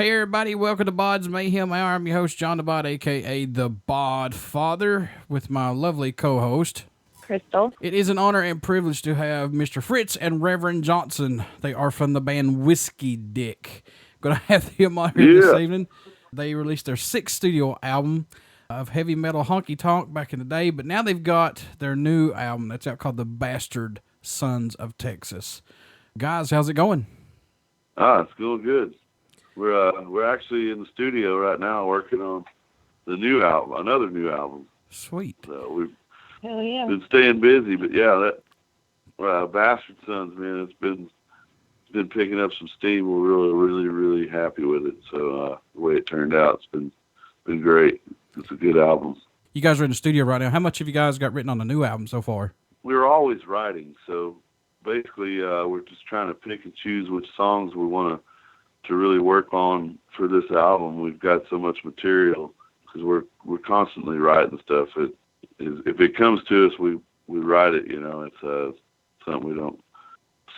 Hey everybody, welcome to BODS Mayhem Hour. I'm your host, John the Bod, aka the Bod Father, with my lovely co-host, Krystal. It is an honor and privilege to have Mr. Fritz and Reverend Johnson. They are from the band Whiskeydick. Gonna have them on here this evening. They released their 6th studio album of heavy metal honky tonk back in the day, but now they've got their new album that's out called The Bastard Sons of Texas. Guys, how's it going? It's going good. We're actually in the studio right now working on the new album, another new album. Sweet. So we've Hell yeah. been staying busy, but yeah, that Bastard Sons, man, it's been picking up some steam. We're really happy with it. So the way it turned out, it's been great. It's a good album. You guys are in the studio right now. How much have you guys got written on the new album so far? We're always writing, so basically we're just trying to pick and choose which songs we want to really work on for this album. We've got so much material because we're constantly writing stuff. If it comes to us, we write it. You know, it's something we don't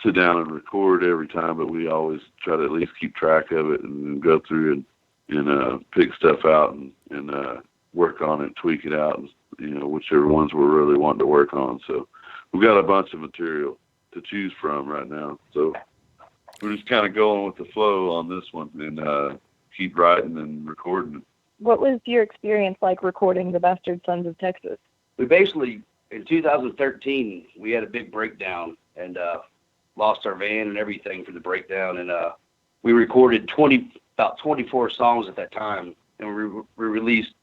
sit down and record every time, but we always try to at least keep track of it and go through and pick stuff out and work on it, tweak it out, and, you know, whichever ones we're really wanting to work on. So we've got a bunch of material to choose from right now. So we're just kind of going with the flow on this one and keep writing and recording it. What was your experience like recording The Bastard Sons of Texas? We basically, in 2013, we had a big breakdown and lost our van and everything for the breakdown. And we recorded about 24 songs at that time. And we released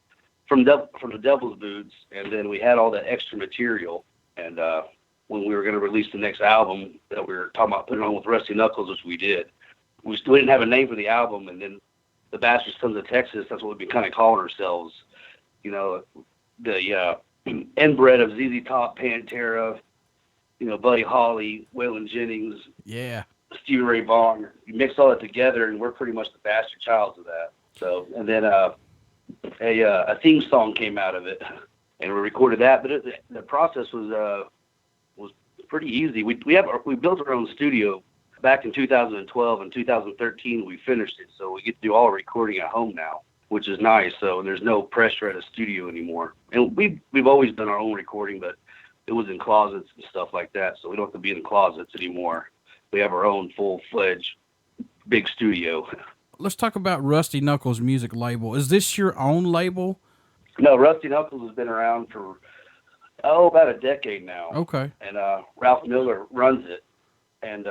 from the Devil's Boots. And then we had all that extra material. And when we were going to release the next album that we were talking about putting on with Rusty Knuckles, which we did, we still didn't have a name for the album. And then The Bastard Sons of Texas, that's what we've been kind of calling ourselves. You know, the inbred of ZZ Top, Pantera, you know, Buddy Holly, Waylon Jennings, Stevie Ray Vaughan. You mix all that together, and we're pretty much the bastard childs of that. So, and then a theme song came out of it, and we recorded that. But the process was pretty easy. We built our own studio back in 2012. and 2013 we finished it, so we get to do all our recording at home now, which is nice. So there's no pressure at a studio anymore. And we've always done our own recording, but it was in closets and stuff like that, so we don't have to be in closets anymore. We have our own full-fledged big studio. Let's talk about Rusty Knuckles music label. Is this your own label? No, Rusty Knuckles has been around for about a decade now. Okay. And Ralph Miller runs it. And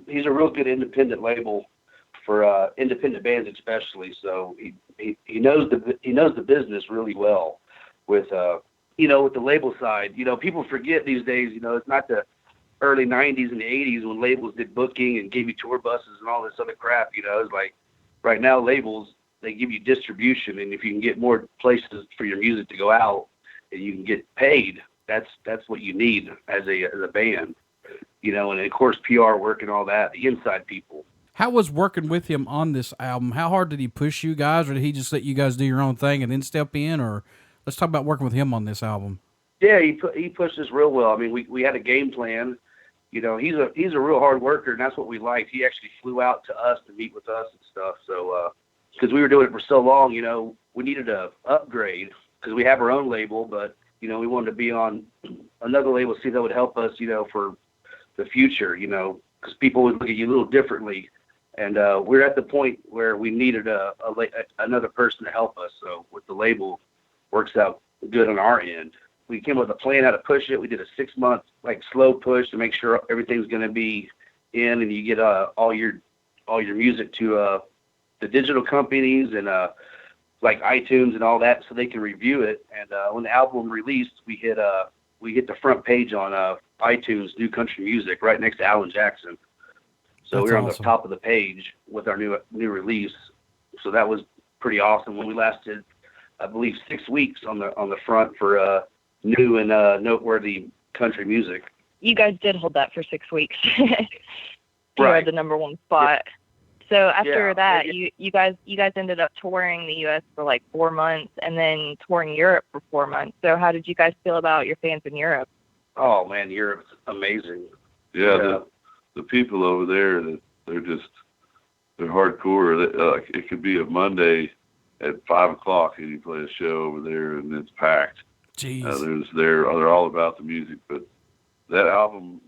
he's a real good independent label for independent bands especially. So he knows the business really well with with the label side. You know, people forget these days, you know, it's not the early 90s and the 80s when labels did booking and gave you tour buses and all this other crap. You know, it's like right now labels, they give you distribution, and if you can get more places for your music to go out and you can get paid, that's what you need as a band. You know, and of course PR work and all that, the inside people. How was working with him on this album? How hard did he push you guys, or did he just let you guys do your own thing and then step in? Or let's talk about working with him on this album. Yeah, he pushed us real well. I mean, we had a game plan. You know, he's a real hard worker, and that's what we liked. He actually flew out to us to meet with us and stuff. So, because we were doing it for so long, you know, we needed to upgrade because we have our own label, but, you know, we wanted to be on another label, see if that would help us, you know, for the future, you know, because people would look at you a little differently. And we're at the point where we needed another person to help us. So with the label, works out good on our end. We came up with a plan how to push it. We did a 6-month slow push to make sure everything's going to be in, and you get all your music to the digital companies and like iTunes and all that, so they can review it. And when the album released, we hit the front page on iTunes New Country Music right next to Alan Jackson. So we were on the top of the page with our new release. So that was pretty awesome. When we lasted, I believe, 6 weeks on the front for new and noteworthy country music. You guys did hold that for 6 weeks. You Right. had the number one spot. So after that, you guys ended up touring the U.S. for like 4 months and then touring Europe for 4 months. So how did you guys feel about your fans in Europe? Oh man, Europe's amazing. Yeah, the people over there, they're just they're hardcore. It could be a Monday at 5 o'clock and you play a show over there and it's packed. Jeez. They're all about the music, but that album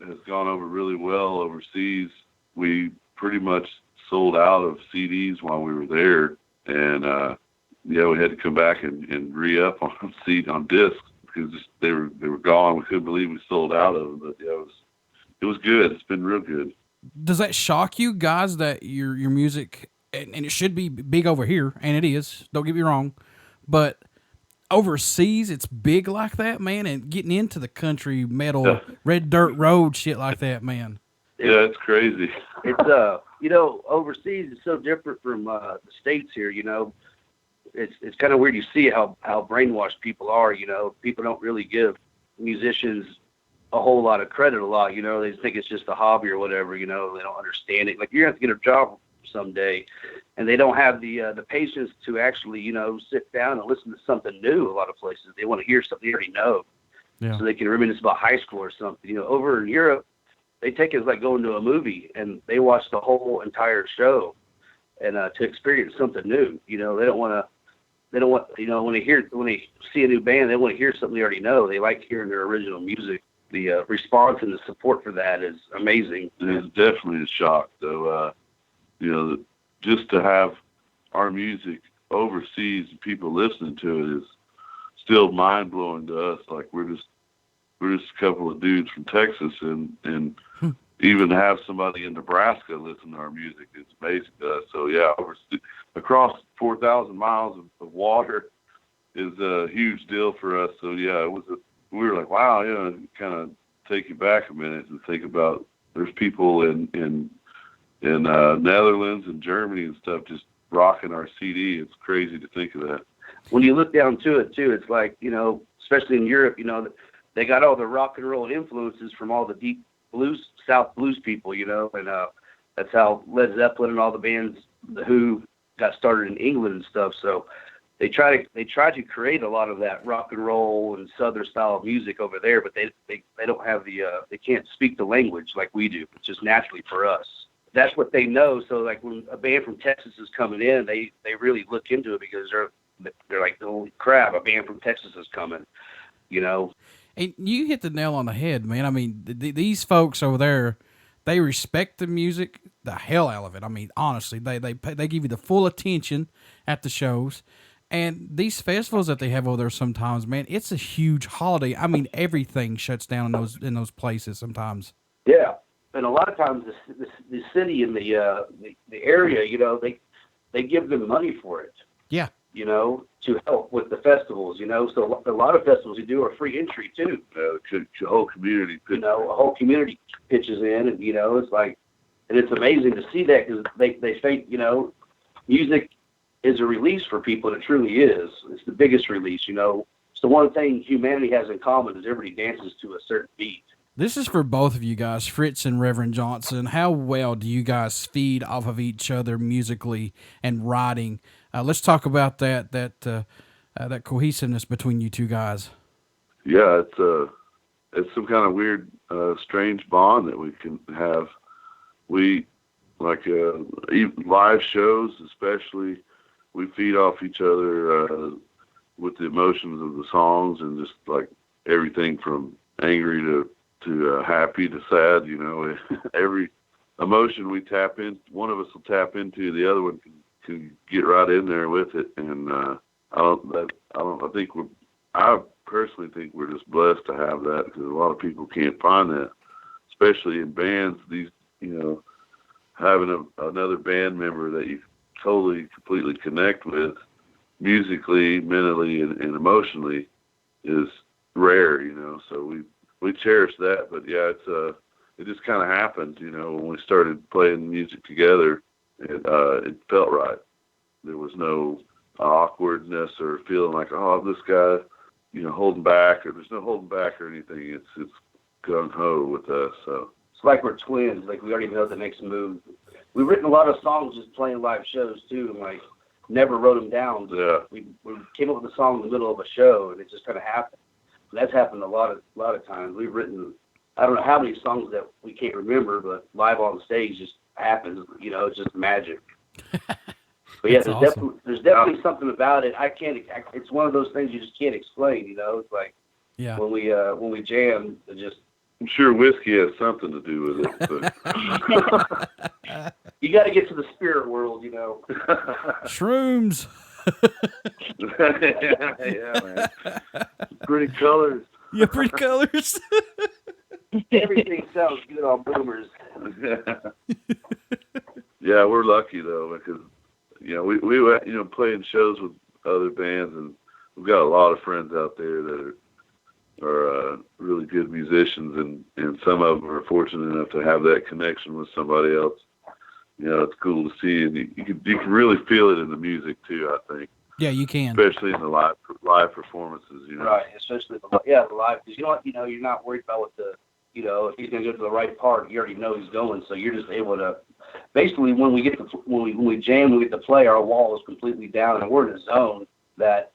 has gone over really well overseas. We pretty much sold out of CDs while we were there, and we had to come back and re-up on discs because they were gone. We couldn't believe we sold out of them, but it was good. It's been real good. Does that shock you guys that your music, and it should be big over here, and it is, don't get me wrong, but overseas it's big like that, man, and getting into the country metal, Red Dirt Road shit like that, man? Yeah, it's crazy. It's overseas is so different from the States here. It's kind of weird. You see how brainwashed people are. People don't really give musicians a whole lot of credit a lot. They think it's just a hobby or whatever. They don't understand it. Like, you're gonna have to get a job someday, and they don't have the patience to actually sit down and listen to something new. A lot of places they want to hear something they already know, so they can reminisce about high school or something. Over in Europe, they take it as like going to a movie, and they watch the whole entire show, and to experience something new. They don't want when they see a new band, they want to hear something they already know. They like hearing their original music. The response and the support for that is amazing. It's definitely a shock, though. Just to have our music overseas and people listening to it is still mind blowing to us. Like, we're just a couple of dudes from Texas, and even to have somebody in Nebraska listen to our music is amazing to us. So yeah, across 4,000 miles of water is a huge deal for us. So yeah, we were like, wow, kind of take you back a minute and think about there's people in Netherlands and Germany and stuff just rocking our CD. It's crazy to think of that. When you look down to it too, it's like, especially in Europe, they got all the rock and roll influences from all the deep blues, South blues people, and that's how Led Zeppelin and all the bands, the Who, got started in England and stuff. So they try to create a lot of that rock and roll and Southern style of music over there, but they don't have they can't speak the language like we do. It's just naturally for us. That's what they know. So like when a band from Texas is coming in, they really look into it because they're like, holy crap, a band from Texas is coming, And you hit the nail on the head, man. I mean, these folks over there, they respect the music, the hell out of it. I mean, honestly, they give you the full attention at the shows. And these festivals that they have over there sometimes, man, it's a huge holiday. I mean, everything shuts down in those places sometimes. Yeah, and a lot of times the city and the area, they give them money for it. Yeah. To help with the festivals, So a lot of festivals you do are free entry too. The whole community pitches. A whole community pitches in, and it's like, and it's amazing to see that because they think music is a release for people, and it truly is. It's the biggest release. It's the one thing humanity has in common is everybody dances to a certain beat. This is for both of you guys, Fritz and Reverend Johnson. How well do you guys feed off of each other musically and writing? Let's talk about that cohesiveness between you two guys. Yeah, it's some kind of weird, strange bond that we can have. We like live shows, especially. We feed off each other with the emotions of the songs and just like everything from angry to happy to sad. Every emotion we tap in, one of us will tap into, the other one can get right in there with it. And I personally think we're just blessed to have that because a lot of people can't find that, especially in bands. Having another band member that you totally, completely connect with musically, mentally, and emotionally is rare, so we cherish that. But yeah, it just kind of happened, when we started playing music together, it felt right. There was no awkwardness or feeling like, oh, this guy, holding back, or there's no holding back or anything. It's gung-ho with us, so. It's like we're twins, like we already know the next move. We've written a lot of songs just playing live shows too, and like never wrote them down. Yeah. We came up with a song in the middle of a show, and it just kind of happened. And that's happened a lot of times. We've written, I don't know how many songs that we can't remember, but live on stage, just happens. You know, it's just magic. But yeah, there's definitely something about it. It's one of those things you just can't explain. You know, it's like when we jam, it just. I'm sure whiskey has something to do with it. But. You got to get to the spirit world, you know. Shrooms. Yeah, man. Pretty colors. Yeah, pretty colors. Everything sounds good on boomers. Yeah, we're lucky though, because we playing shows with other bands, and we've got a lot of friends out there that are really good musicians, and some of them are fortunate enough to have that connection with somebody else. You know, it's cool to see, and you can really feel it in the music too, I think. Yeah, you can. Especially in the live performances, you know. Right, especially the live, because you're not worried about if he's going to go to the right part, you already know he's going, so you're just able to. Basically, when we jam, we get to play, our wall is completely down, and we're in a zone that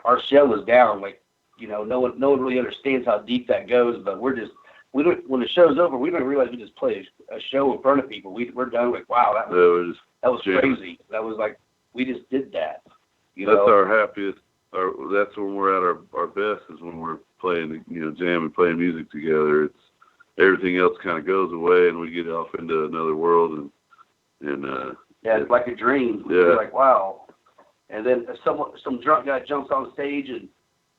our shell is down. Like, no one really understands how deep that goes, but when the show's over, we don't realize we just played a show in front of people. We're done. Like, wow, that was crazy. That was like, we just did that. That's our happiest. That's when we're at our best, is when we're playing, jamming, playing music together. It's everything else kind of goes away, and we get off into another world, and it's like a dream. Yeah. You're like, wow. And then some drunk guy jumps on stage and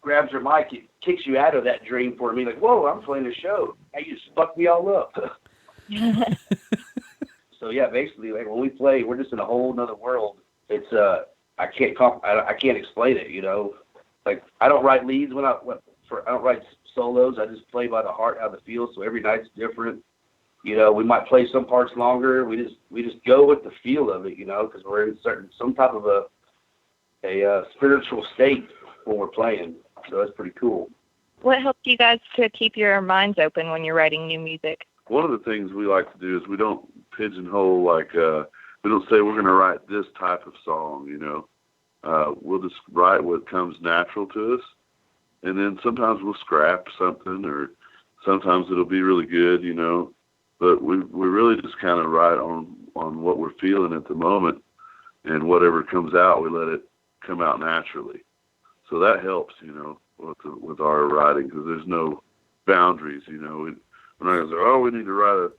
grabs your mic, it kicks you out of that dream for me. Like, whoa, I'm playing a show. Hey, you just fucked me all up. So yeah, basically, like when we play, we're just in a whole nother world. It's I can't explain it. Like I don't write leads I don't write solos. I just play by the heart, how the feel. So every night's different. We might play some parts longer. We just go with the feel of it. Because we're in some type of a spiritual state when we're playing. So that's pretty cool. What helps you guys to keep your minds open when you're writing new music? One of the things we like to do is we don't pigeonhole, like, we don't say we're going to write this type of song, We'll just write what comes natural to us. And then sometimes we'll scrap something, or sometimes it'll be really good, But we really just kind of write on what we're feeling at the moment. And whatever comes out, we let it come out naturally. So that helps, with our writing, because there's no boundaries, We're not going to say, we need to write a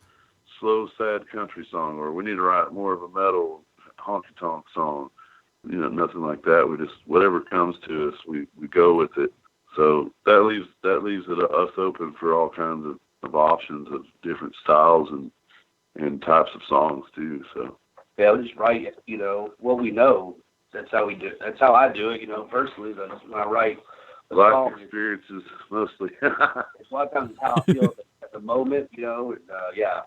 slow, sad country song, or we need to write more of a metal honky-tonk song. Nothing like that. We just, whatever comes to us, we go with it. So that leaves us open for all kinds of options of different styles and types of songs too. So yeah, we just write, what we know. That's how we do it. That's how I do it, personally. That's when I write. Life experiences mostly. It's a lot of times it's how I feel at the moment, yeah.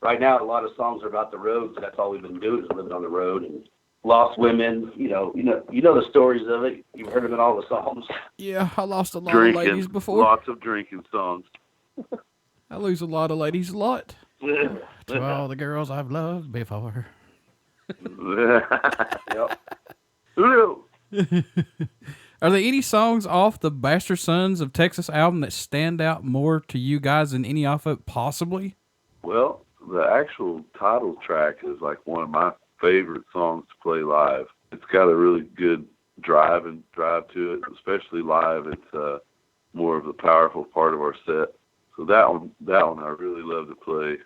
Right now, a lot of songs are about the road, so that's all we've been doing is living on the road and lost women. You know the stories of it. You've heard them in all the songs. Yeah, I lost a lot of ladies before. Lots of drinking songs. I lose a lot of ladies a lot. To all the girls I've loved before. Yep. Are there any songs off the Bastard Sons of Texas album that stand out more to you guys than any off it, possibly? Well, the actual title track is like one of my favorite songs to play live. It's got a really good drive to it, especially live. It's more of the powerful part of our set. So that one I really love to play.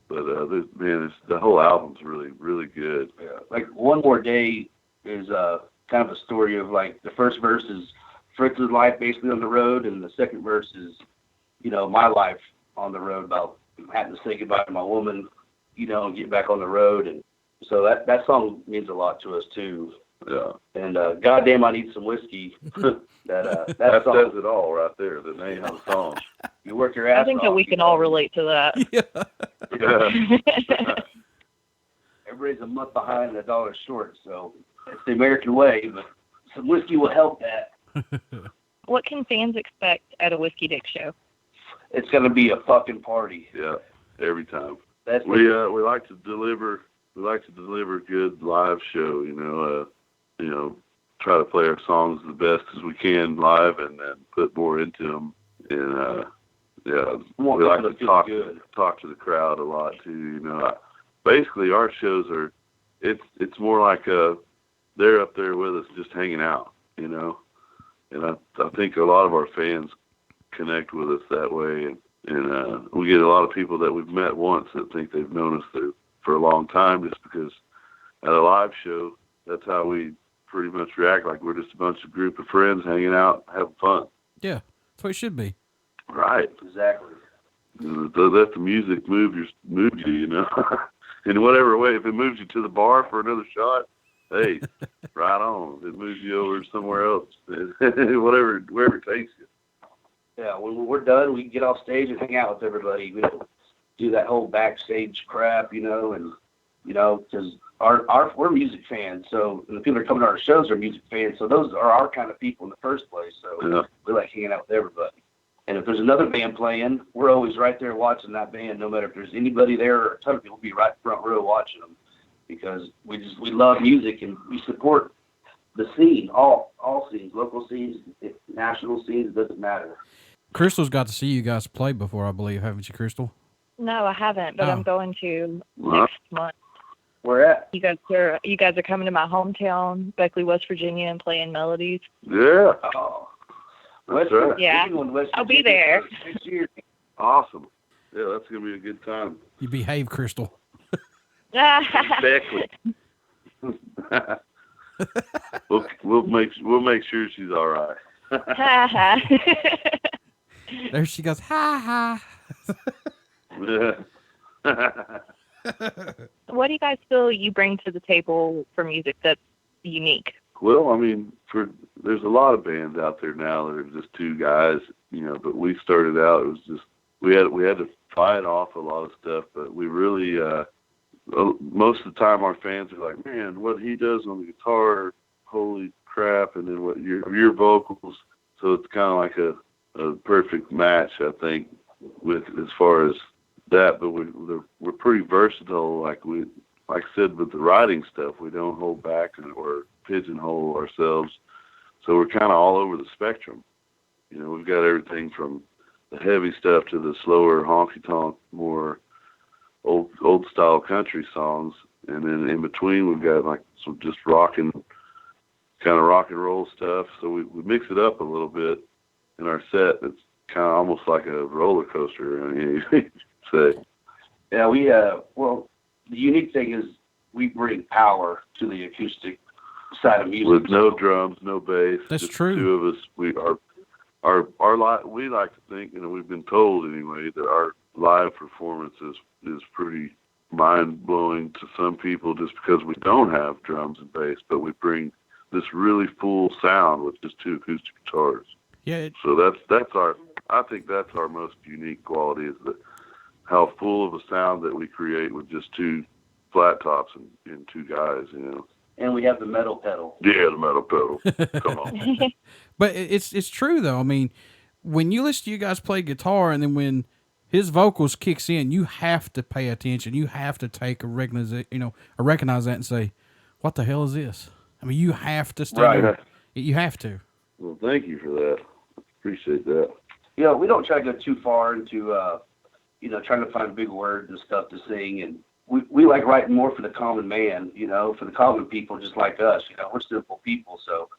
But the whole album's really, really good. Yeah. Like One More Day is kind of a story of, like, the first verse is Fritz's life basically on the road, and the second verse is, my life on the road, about having to say goodbye to my woman, and get back on the road. And so that song means a lot to us too. Yeah. And goddamn, I need some whiskey. that song says it all right there. The name of the song. You work your ass off. I think that we can all relate to that. Yeah. Everybody's a month behind and $1 short, so it's the American way, but some whiskey will help that. What can fans expect at a Whiskeydick show? It's going to be a fucking party. Yeah, every time. We like to deliver a good live show, try to play our songs the best as we can live, and then put more into them. And we like to talk to the crowd a lot too. basically our shows are, it's more like they're up there with us just hanging out, you know. And I think a lot of our fans connect with us that way, and we get a lot of people that we've met once that think they've known us for a long time, just because at a live show, that's how we pretty much react, like we're just a bunch of group of friends hanging out, having fun. Yeah, that's what it should be. Right. Exactly. Let the music move you, you know. In whatever way. If it moves you to the bar for another shot, hey, right on. If it moves you over somewhere else, wherever it takes you. Yeah, when we're done, we get off stage and hang out with everybody. We don't do that whole backstage crap, you know, and, you know, because we're music fans, so the people that are coming to our shows are music fans, so those are our kind of people in the first place, so yeah. We like hanging out with everybody. And if there's another band playing, we're always right there watching that band, no matter if there's anybody there or a ton of people, we'll be right front row watching them, because we love music and we support the scene, all scenes, local scenes, national scenes, it doesn't matter. Krystal's got to see you guys play before, I believe, haven't you, Krystal? No, I haven't, but I'm going to next month. Where at? You guys are coming to my hometown, Beckley, West Virginia, and playing Melodies. Yeah. Oh. That's right. Yeah, I'll be there. Awesome. Yeah, that's going to be a good time. You behave, Krystal. Exactly. we'll make sure she's all right. There she goes. Ha ha. Yeah. What do you guys feel you bring to the table for music that's unique? Well, I mean, there's a lot of bands out there now that are just two guys, you know. But we started out, it was just we had to fight off a lot of stuff, but we really most of the time our fans are like, man, what he does on the guitar, holy crap, and then what your vocals. So it's kind of like a perfect match, I think, with as far as that. But we're pretty versatile. Like I said, with the writing stuff, we don't hold back or pigeonhole ourselves. So we're kind of all over the spectrum. You know, we've got everything from the heavy stuff to the slower honky-tonk, more old style country songs. And then in between, we've got like some just kind of rock and roll stuff. So we mix it up a little bit in our set. It's kind of almost like a roller coaster, I mean, you say. Yeah, well, the unique thing is we bring power to the acoustic side of music. With no drums, no bass. That's just true. The two of us. We like to think, you know, we've been told anyway, that our live performance is pretty mind-blowing to some people just because we don't have drums and bass, but we bring this really full sound with just two acoustic guitars. Yeah. So I think that's our most unique quality, is how full of a sound that we create with just two flat tops and two guys, you know. And we have the metal pedal. Yeah, the metal pedal. Come on. But it's true though. I mean, when you listen to you guys play guitar, and then when his vocals kicks in, you have to pay attention. You have to recognize that and say, "What the hell is this?" I mean, you have to stand there. You have to. Well, thank you for that. Appreciate that. You know, we don't try to go too far into trying to find big words and stuff to sing, and we like writing more for the common man, you know, for the common people just like us. You know, we're simple people, so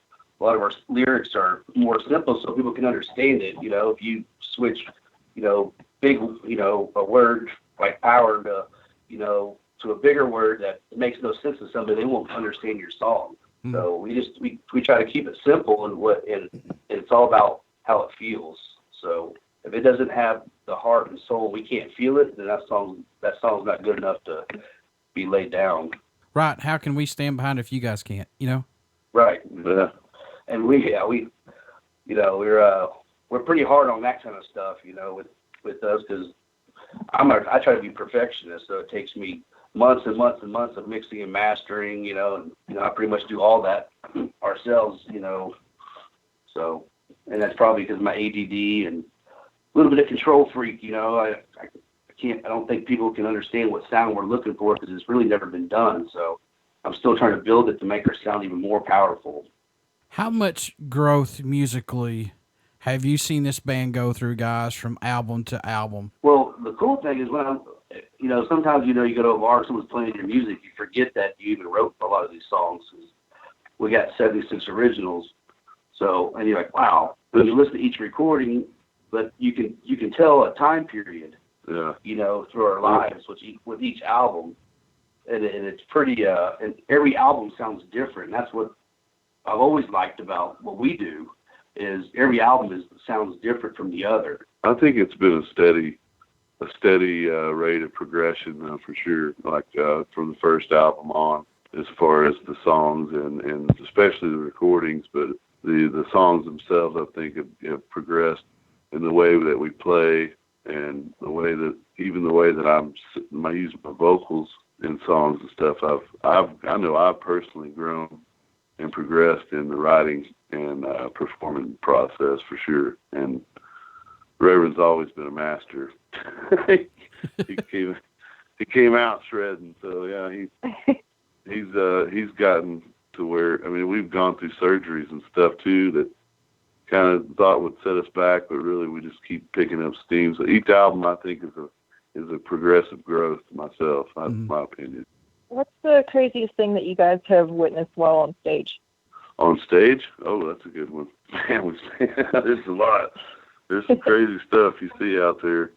a lot of our lyrics are more simple so people can understand it. You know, if you switch, you know, big, you know, a word like power to a bigger word that makes no sense to somebody, they won't understand your song. Mm. So we try to keep it simple, and it's all about how it feels. So if it doesn't have the heart and soul, we can't feel it, then that song's not good enough to be laid down. Right. How can we stand behind if you guys can't, you know? Right. Yeah. And we you know, we're pretty hard on that kind of stuff, you know, with us, because I try to be perfectionist, so it takes me months and months and months of mixing and mastering, you know, and you know, I pretty much do all that ourselves, you know. So, and that's probably because of my ADD and a little bit of control freak, you know. I don't think people can understand what sound we're looking for because it's really never been done. So I'm still trying to build it to make our sound even more powerful. How much growth musically have you seen this band go through, guys, from album to album? Well, the cool thing is when sometimes, you go to a bar, someone's playing your music, you forget that you even wrote a lot of these songs. We got 76 originals. So, and you're like, wow. When you listen to each recording, but you can tell a time period, through our lives with each album. And it's pretty, and every album sounds different. And that's what I've always liked about what we do, is every album sounds different from the other. I think it's been a steady rate of progression, for sure. Like from the first album on, as far as the songs and especially the recordings, but the songs themselves, I think, have progressed in the way that we play and the way that I'm using my vocals in songs and stuff. I know I've personally grown and progressed in the writing and performing process for sure. And Reverend's always been a master. he came out shredding, so yeah, he's gotten to where, I mean, we've gone through surgeries and stuff too that kind of thought would set us back, but really we just keep picking up steam. So each album, I think, is a progressive growth myself. That's my opinion. What's the craziest thing that you guys have witnessed while on stage? On stage? Oh, that's a good one. Man, there's a lot. There's some crazy stuff you see out there.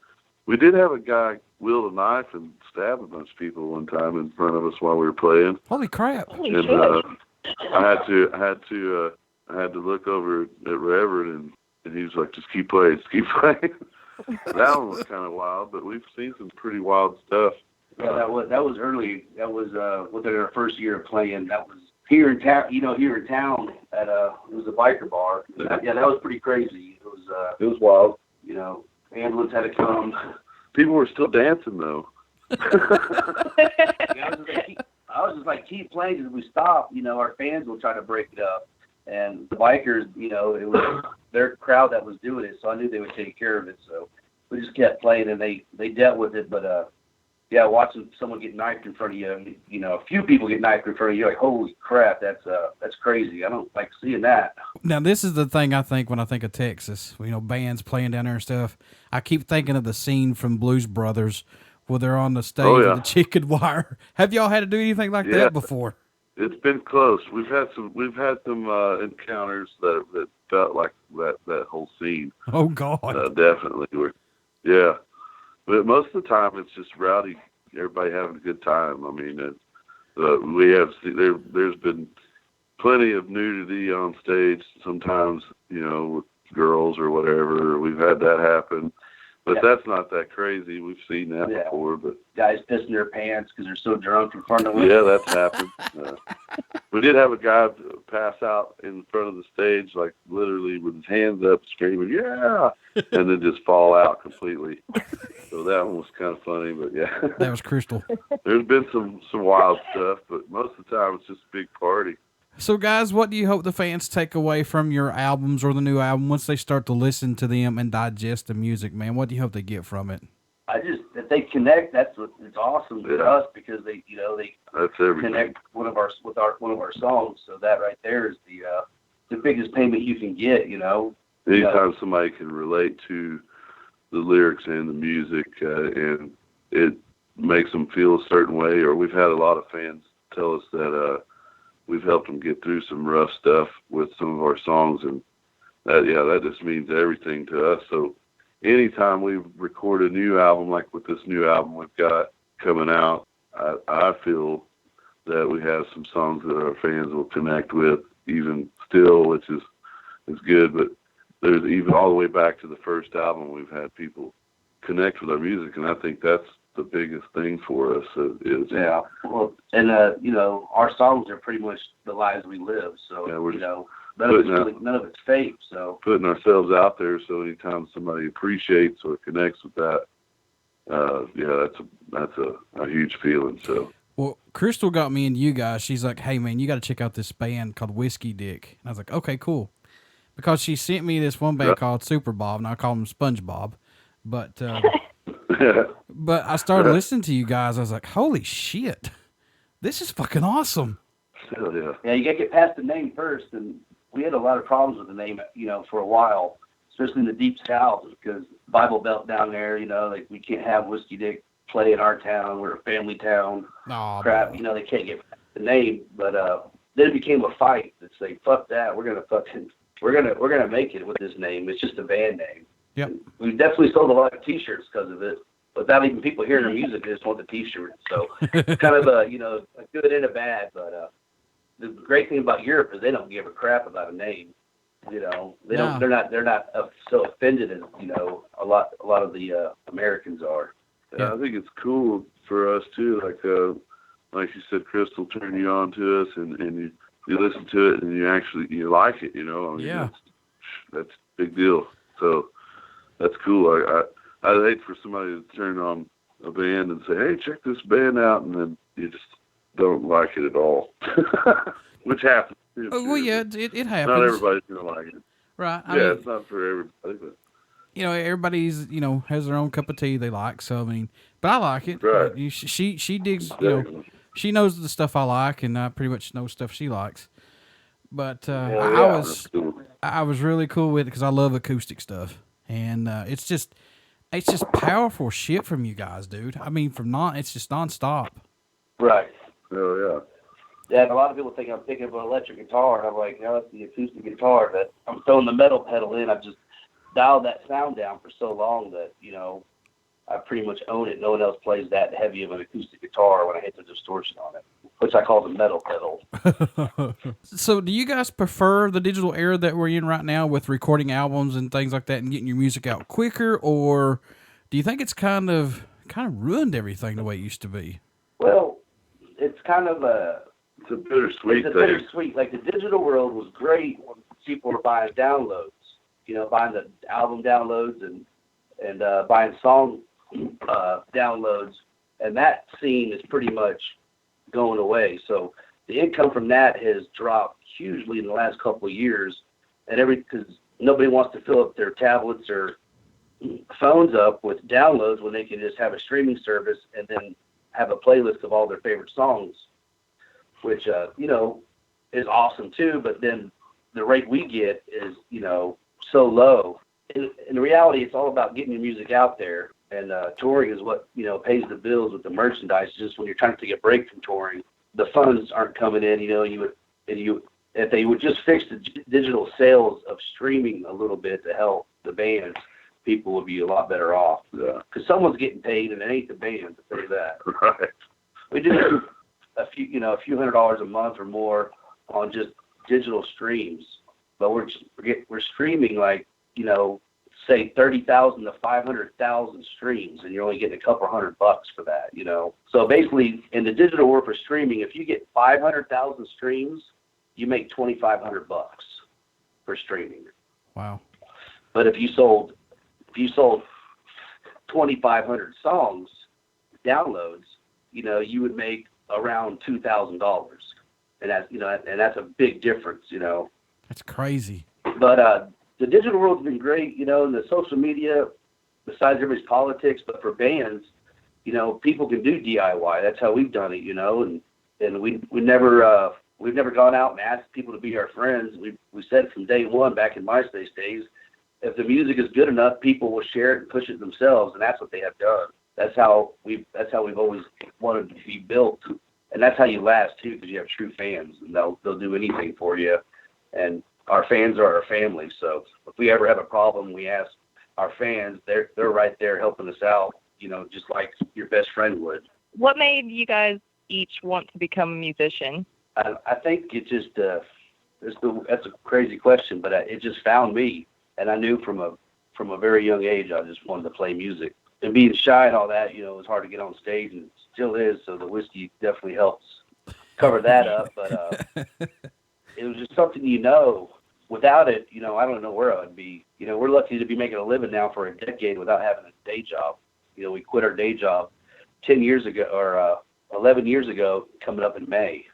We did have a guy wield a knife and stab a bunch of people one time in front of us while we were playing. Holy crap! Holy shit. I had to look over at Reverend, and he was like, "Just keep playing, just keep playing." That one was kind of wild, but we've seen some pretty wild stuff. Yeah, that was early. That was within our first year of playing. That was here in town. Here in town at it was a biker bar. That was pretty crazy. It was wild. Ambulance had to come. People were still dancing though. I was just like, keep playing, because if we stop, our fans will try to break it up. And the bikers, it was their crowd that was doing it, so I knew they would take care of it. So we just kept playing, and they dealt with it. But watching someone get knifed in front of you, a few people get knifed in front of you, you're like, holy crap, that's crazy. I don't like seeing that. Now, this is the thing I think when I think of Texas, bands playing down there and stuff. I keep thinking of the scene from Blues Brothers where they're on the stage with the chicken wire. Have y'all had to do anything like that before? It's been close. We've had some encounters that felt like that whole scene. Oh God! Definitely. But most of the time it's just rowdy, everybody having a good time. I mean, there's been plenty of nudity on stage sometimes, with girls or whatever. We've had that happen. But that's not that crazy. We've seen that before. But guys pissing their pants because they're so drunk in front of them. Yeah, that's happened. We did have a guy pass out in front of the stage, like literally with his hands up, screaming, "Yeah!" and then just fall out completely. So that one was kind of funny, but yeah. That was Krystal. There's been some wild stuff, but most of the time it's just a big party. So, guys, what do you hope the fans take away from your albums or the new album once they start to listen to them and digest the music, man? What do you hope they get from it? If they connect, it's awesome to us, because they connect with one of our songs. So that right there is the biggest payment you can get. Anytime somebody can relate to the lyrics and the music, and it makes them feel a certain way, or we've had a lot of fans tell us that we've helped them get through some rough stuff with some of our songs, and that just means everything to us. So anytime we record a new album, like with this new album we've got coming out, I feel that we have some songs that our fans will connect with even still, which is good. But there's even all the way back to the first album, we've had people connect with our music, and I think that's the biggest thing for us is our songs are pretty much the lives we live. So none of it's fake. So putting ourselves out there, so anytime somebody appreciates or connects with that, that's a huge feeling. So. Well, Krystal got me into you guys. She's like, "Hey man, you got to check out this band called Whiskeydick." And I was like, "Okay, cool," because she sent me this one band called Super Bob, and I call him SpongeBob, but. But I started listening to you guys. I was like, holy shit, this is fucking awesome. Hell yeah. Yeah, you got to get past the name first. And we had a lot of problems with the name, for a while, especially in the Deep South, because Bible Belt down there, we can't have Whiskeydick play in our town. We're a family town. Oh, Crap, you know, they can't get the name. But then it became a fight. It's like, fuck that. We're gonna make it with this name. It's just a band name. Yep. We definitely sold a lot of T-shirts because of it. Without even people hearing our music, they just want the T-shirt. So it's kind of a good and a bad. But the great thing about Europe is they don't give a crap about a name. You know, they're not so offended as a lot of the Americans are. Yeah, I think it's cool for us too. Like you said, Krystal turned you on to us, and you listen to it, and you like it. I mean, that's a big deal. So that's cool. I'd hate for somebody to turn on a band and say, "Hey, check this band out," and then you just don't like it at all, which happens. Well, yeah, it happens. Not everybody's gonna like it, right? I mean, mean, it's not for everybody, but everybody's has their own cup of tea they like. So I mean, but I like it. Right. She digs. Exactly. She knows the stuff I like, and I pretty much know stuff she likes. But I was really cool with it because I love acoustic stuff, and it's just powerful shit from you guys, dude. I mean, it's just nonstop. Right. Oh yeah. Yeah, and a lot of people think I'm picking up an electric guitar, and I'm like, no, that's the acoustic guitar. But I'm throwing the metal pedal in. I've just dialed that sound down for so long that I pretty much own it. No one else plays that heavy of an acoustic guitar when I hit the distortion on it, which I call the metal pedal. So do you guys prefer the digital era that we're in right now with recording albums and things like that and getting your music out quicker, or do you think it's kind of ruined everything the way it used to be? Well, it's kind of it's a bittersweet thing. Bittersweet. Like the digital world was great when people were buying downloads, buying the album downloads and buying song downloads, and that scene is pretty much going away. So the income from that has dropped hugely in the last couple of years, and because nobody wants to fill up their tablets or phones up with downloads when they can just have a streaming service and then have a playlist of all their favorite songs, which is awesome too. But then the rate we get is so low. In reality, it's all about getting your music out there, and touring is what pays the bills with the merchandise. Just when you're trying to take a break from touring, the funds aren't coming in. If they would just fix the digital sales of streaming a little bit to help the bands, people would be a lot better off. Because someone's getting paid, and it ain't the band to pay that. Right. We do a few $100 a month or more on just digital streams, but we're streaming like say 30,000 to 500,000 streams, and you're only getting a couple $100 for that. So basically, in the digital world for streaming, if you get 500,000 streams, you make $2,500 for streaming. Wow. But if you sold 2,500 songs downloads, you would make around $2,000, and that's a big difference. That's crazy. But the digital world's been great, and the social media, besides everybody's politics, but for bands, people can do DIY. That's how we've done it, and we've never gone out and asked people to be our friends. We said from day one back in MySpace days, if the music is good enough, people will share it and push it themselves, and that's what they have done. That's how we've always wanted to be built, and that's how you last too, because you have true fans, and they'll do anything for you. And our fans are our family, so if we ever have a problem, we ask our fans. They're right there helping us out, just like your best friend would. What made you guys each want to become a musician? I think it just that's a crazy question, but it just found me, and I knew from a very young age I just wanted to play music. And being shy and all that, it was hard to get on stage, and it still is. So the whiskey definitely helps cover that up. But it was just something without it, I don't know where I would be. We're lucky to be making a living now for a decade without having a day job. We quit our day job 10 years ago or 11 years ago, coming up in May.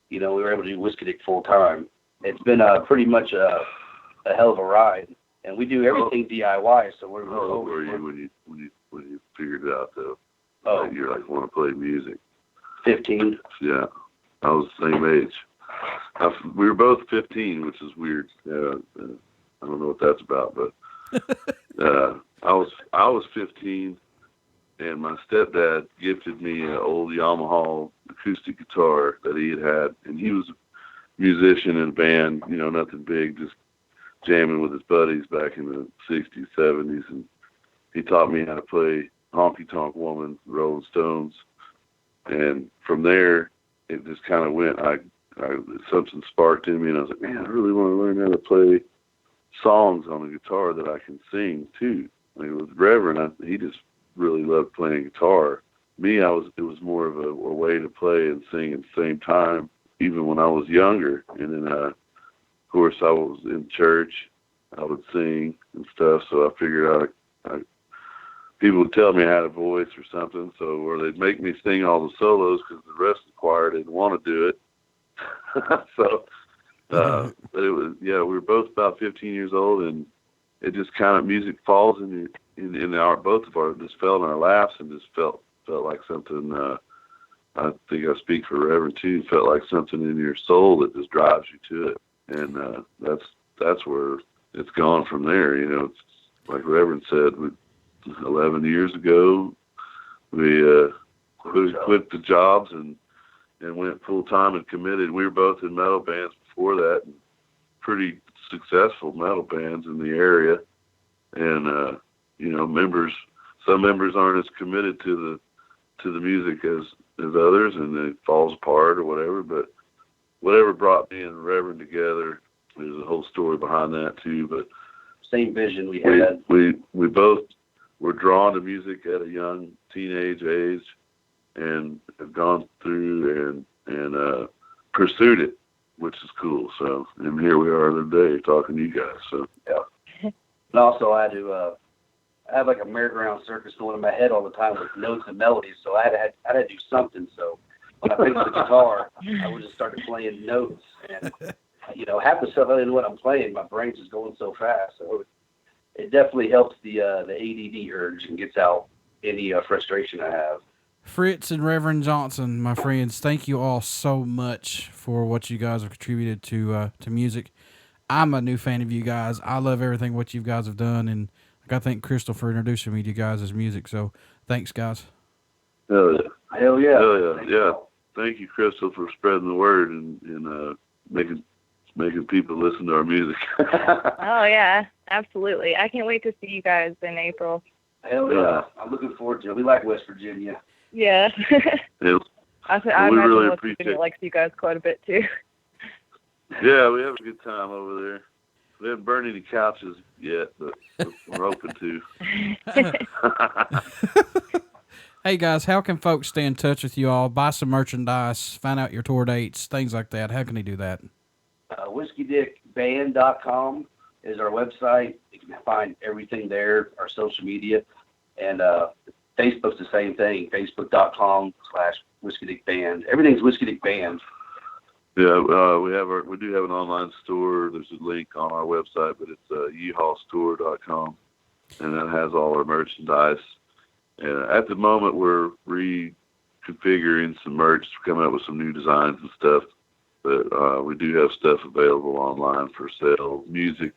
We were able to do Whiskeydick full time. It's been pretty much a hell of a ride, and we do everything DIY. So we're. How old were you when you figured it out though? Oh, that you're want to play music. 15. Yeah, I was the same age. We were both 15, which is weird. I don't know what that's about, but I was 15, and my stepdad gifted me an old Yamaha acoustic guitar that he had, and he was a musician in a band, nothing big, just jamming with his buddies back in the 60s, 70s, and he taught me how to play Honky Tonk Woman, Rolling Stones, and from there, it just kind of went, something sparked in me, and I was like, man, I really want to learn how to play songs on a guitar that I can sing too. I mean, with Reverend, he just really loved playing guitar. Me, it was more of a way to play and sing at the same time, even when I was younger. And then, of course, I was in church. I would sing and stuff, so I figured people would tell me I had a voice or something, or they'd make me sing all the solos because the rest of the choir didn't want to do it. But it was, we were both about 15 years old, and it just kind of, music falls in both of our, just fell in our laps, and just felt like something, I think I speak for Reverend too, felt like something in your soul that just drives you to it. And that's where it's gone from there. It's like Reverend said, 11 years ago, we quit the jobs and went full time and committed. We were both in metal bands before that, and pretty successful metal bands in the area. And some members aren't as committed to the music as others, and it falls apart or whatever. But whatever brought me and Reverend together, there's a whole story behind that too. But same vision we had. We both were drawn to music at a young teenage age, and have gone through and pursued it, which is cool. So, and here we are today talking to you guys. So yeah. And also, I have like a merry-go-round circus going in my head all the time with notes and melodies. So I had to do something. So when I picked up the guitar, I would just start playing notes, and half the stuff I didn't know what I'm playing. My brain's just going so fast. So it definitely helps the ADD urge and gets out any frustration I have. Fritz and Reverend Johnson, my friends, thank you all so much for what you guys have contributed to music. I'm a new fan of you guys. I love everything what you guys have done, and I thank Krystal for introducing me to you guys' music. So thanks, guys. Hell yeah. Hell yeah. Hell yeah. Yeah. Thank you, Krystal, for spreading the word and making people listen to our music. Oh yeah, absolutely. I can't wait to see you guys in April. Hell yeah. I'm looking forward to it. We like West Virginia. Yeah. Yeah. I we imagine really West appreciate Virginia likes you guys quite a bit too. Yeah, we have a good time over there. We haven't burned any couches yet, but we're hoping to. Hey guys, how can folks stay in touch with you all, buy some merchandise, find out your tour dates, things like that? How can they do that? Whiskeydickband.com is our website. You can find everything there, our social media, and Facebook's the same thing, facebook.com/Whiskeydickband. Everything's Whiskeydick Band. Yeah, we do have an online store. There's a link on our website, but it's yeehawstore.com, and that has all our merchandise. And at the moment, we're reconfiguring some merch, coming up with some new designs and stuff. But we do have stuff available online for sale. Music,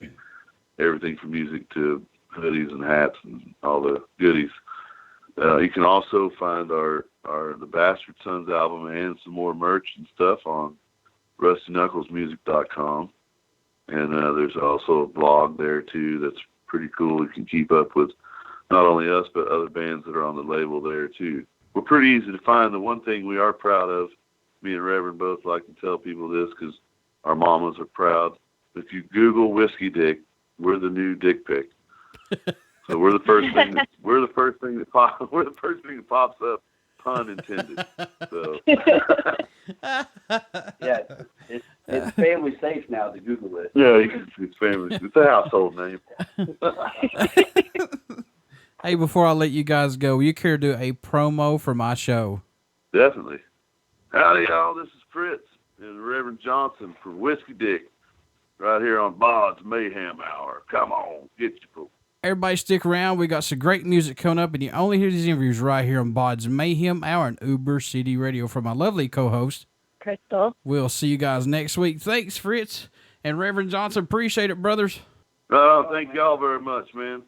everything from music to hoodies and hats and all the goodies. You can also find the Bastard Sons album and some more merch and stuff on RustyKnucklesMusic.com. And there's also a blog there too that's pretty cool. You can keep up with not only us but other bands that are on the label there too. We're pretty easy to find. The one thing we are proud of, me and Reverend both like to tell people this because our mamas are proud. If you Google Whiskeydick, we're the new dick pic. So we're the first thing. We're the first thing that pops up. Pun intended. So. Yeah, it's family safe now to Google it. Yeah, it's family. It's a household name. Hey, before I let you guys go, you care to do a promo for my show? Definitely. Howdy, y'all. This is Fritz and Reverend Johnson from Whiskeydick, right here on BODS Mayhem Hour. Come on, get your folks. Everybody stick around. We got some great music coming up, and you only hear these interviews right here on BODS Mayhem Hour and Uber City Radio from my lovely co-host, Krystal. We'll see you guys next week. Thanks, Fritz and Reverend Johnson. Appreciate it, brothers. Oh, thank y'all very much, man.